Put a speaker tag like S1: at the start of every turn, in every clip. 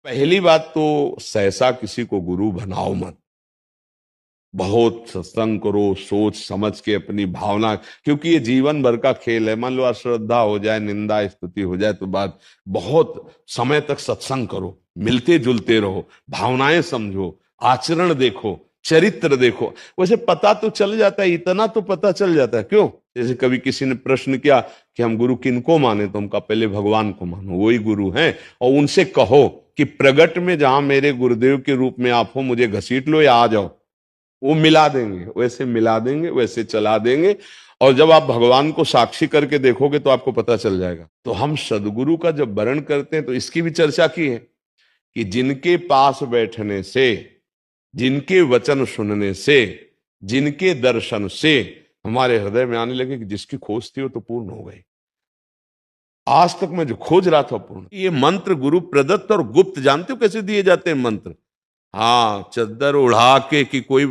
S1: पहली बात तो सहसा किसी को गुरु बनाओ मत। बहुत सत्संग करो, सोच समझ के अपनी भावना, क्योंकि ये जीवन भर का खेल है। मान लो अश्रद्धा हो जाए, निंदा स्तुति हो जाए तो बात, बहुत समय तक सत्संग करो, मिलते जुलते रहो, भावनाएं समझो, आचरण देखो, चरित्र देखो। वैसे पता तो चल जाता है, इतना तो पता चल जाता है। क्यों? जैसे कभी किसी ने प्रश्न किया कि हम गुरु किनको माने, तो हम कहा पहले भगवान को मानो, वही गुरु हैं। और उनसे कहो कि प्रगट में जहां मेरे गुरुदेव के रूप में आप हो, मुझे घसीट लो या आ जाओ। वो मिला देंगे, वैसे मिला देंगे, वैसे चला देंगे। और जब आप भगवान को साक्षी करके देखोगे तो आपको पता चल जाएगा। तो हम सदगुरु का जब वर्ण करते हैं तो इसकी भी चर्चा की है कि जिनके पास बैठने से, जिनके वचन सुनने से, जिनके दर्शन से हमारे हृदय में आने लगे कि जिसकी खोज थी वो तो पूर्ण हो गई। आज तक मैं जो खोज रहा था पूर्ण। ये मंत्र गुरु प्रदत्त और गुप्त, जानते हो कैसे दिए जाते हैं मंत्र? हाँ, चद्दर उड़ा के कि कोई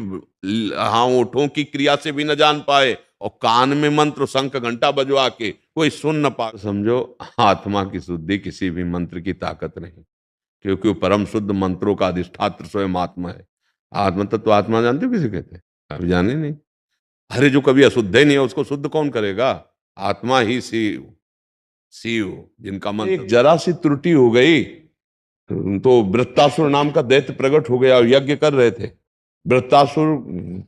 S1: हाँ ओठों की क्रिया से भी न जान पाए, और कान में मंत्र शंख घंटा बजवा के कोई सुन न पाए। समझो आत्मा की शुद्धि किसी भी मंत्र की ताकत नहीं, क्योंकि वो परम शुद्ध मंत्रों का अधिष्ठात्र स्वयं आत्मा है। आत्मा तत्व, तो आत्मा जानते हो किसे कहते हैं? अभी जाने नहीं। अरे जो कभी अशुद्ध ही नहीं है उसको शुद्ध कौन करेगा? आत्मा ही शिव, शिव जिनका मंत्र। एक जरा सी त्रुटि हो गई तो वृत्तासुर नाम का दैत्य प्रकट हो गया और यज्ञ कर रहे थे। वृत्तासुर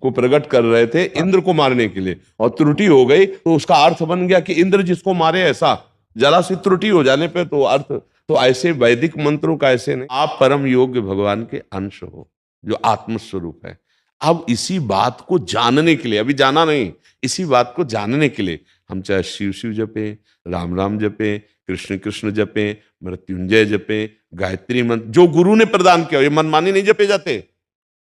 S1: को प्रकट कर रहे थे इंद्र को मारने के लिए, और त्रुटि हो गई तो उसका अर्थ बन गया कि इंद्र जिसको मारे। ऐसा जरा सी त्रुटि हो जाने पे तो अर्थ, तो ऐसे वैदिक मंत्रों का ऐसे नहीं। आप परम योग्य भगवान के अंश हो, जो आत्मस्वरूप है। अब इसी बात को जानने के लिए, अभी जाना नहीं, इसी बात को जानने के लिए हम चाहे शिव शिव जपे, राम राम जपे, कृष्ण कृष्ण जपे, मृत्युंजय जपे, गायत्री मंत्र जो गुरु ने प्रदान किया। ये मनमानी नहीं जपे जाते।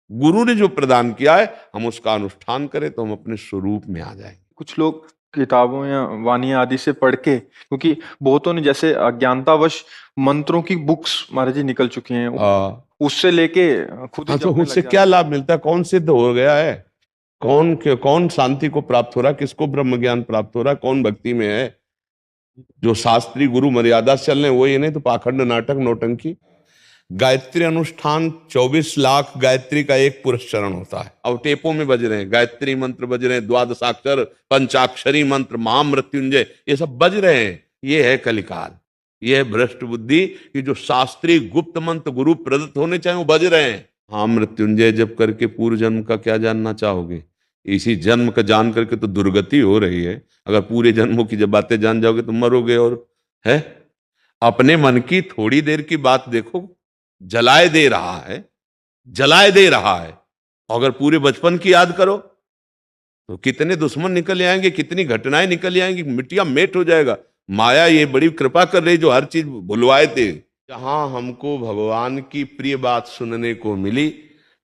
S1: गुरु ने जो प्रदान किया है हम उसका अनुष्ठान करें तो हम अपने स्वरूप में आ जाएंगे।
S2: कुछ लोग किताबों या वाणी आदि से पढ़ के, क्योंकि बहुतों ने जैसे अज्ञानतावश मंत्रों की बुक्स महाराज जी निकल चुकी हैं, उससे लेके खुद ही
S1: तो
S2: जपने
S1: उससे
S2: लग
S1: क्या
S2: जाते
S1: लाभ मिलता है? कौन सिद्ध हो गया है? कौन शांति को प्राप्त हो रहा है? किसको ब्रह्म ज्ञान प्राप्त हो रहा है? कौन भक्ति में है? जो शास्त्री गुरु मर्यादा से चल रहे वो ये नहीं तो पाखंड, नाटक, नौटंकी। गायत्री अनुष्ठान 24 लाख गायत्री का एक पुरुष चरण होता है। अब टेपों में बज रहे हैं, गायत्री मंत्र बज रहे हैं, द्वादशाक्षर पंचाक्षरी मंत्र, महामृत्युंजय, ये सब बज रहे हैं। ये है कलिकाल, ये है भ्रष्ट बुद्धि कि जो शास्त्रीय गुप्त मंत्र गुरु प्रदत्त होने चाहिए वो बज रहे हैं। हाँ, मृत्युंजय जब करके पूर्व जन्म का क्या जानना चाहोगे? इसी जन्म का जान करके तो दुर्गति हो रही है। अगर पूरे जन्मों की जब बातें जान जाओगे तो मरोगे। और है, अपने मन की थोड़ी देर की बात देखो, जलाए दे रहा है, जलाए दे रहा है। अगर पूरे बचपन की याद करो तो कितने दुश्मन निकल आएंगे, कितनी घटनाएं निकल आएंगी, मिट्टिया मेट हो जाएगा। माया ये बड़ी कृपा कर रही जो हर चीज भुलवाए थे। जहां हमको भगवान की प्रिय बात सुनने को मिली,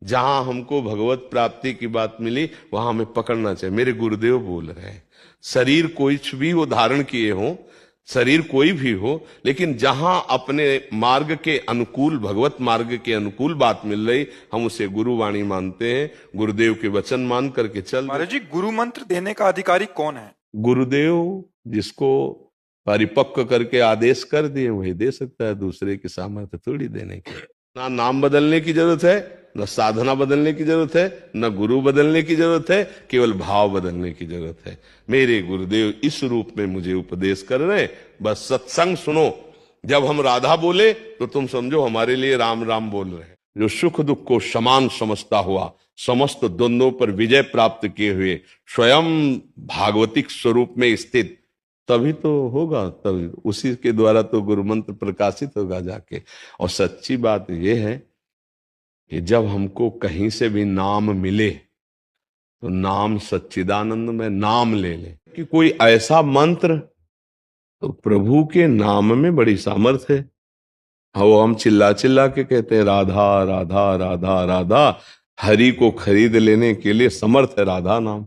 S1: जहां हमको भगवत प्राप्ति की बात मिली, वहां हमें पकड़ना चाहिए। मेरे गुरुदेव बोल रहे हैं, शरीर कोई भी वो धारण किए हो, शरीर कोई भी हो, लेकिन जहां अपने मार्ग के अनुकूल, भगवत मार्ग के अनुकूल बात मिल रही, हम उसे गुरुवाणी मानते हैं, गुरुदेव के वचन मान करके चल।
S2: महाराज जी, गुरु मंत्र देने का अधिकारी कौन है?
S1: गुरुदेव जिसको परिपक्व करके आदेश कर दिए वही दे सकता है, दूसरे की सामर्थ्य थोड़ी देने की। ना नाम बदलने की जरूरत है, न साधना बदलने की जरूरत है, न गुरु बदलने की जरूरत है, केवल भाव बदलने की जरूरत है। मेरे गुरुदेव इस रूप में मुझे उपदेश कर रहे, बस सत्संग सुनो। जब हम राधा बोले तो तुम समझो हमारे लिए राम राम बोल रहे हैं। जो सुख दुख को समान समझता हुआ, समस्त द्वंद्वों पर विजय प्राप्त किए हुए, स्वयं भागवतिक स्वरूप में स्थित, तभी तो होगा, तभी उसी के द्वारा तो गुरु मंत्र प्रकाशित होगा जाके। और सच्ची बात यह है कि जब हमको कहीं से भी नाम मिले तो नाम सच्चिदानंद में नाम ले ले, कि कोई ऐसा मंत्र, तो प्रभु के नाम में बड़ी सामर्थ्य है। हाँ, वो हम चिल्ला चिल्ला के कहते हैं राधा राधा राधा राधा, हरि को खरीद लेने के लिए समर्थ है राधा नाम।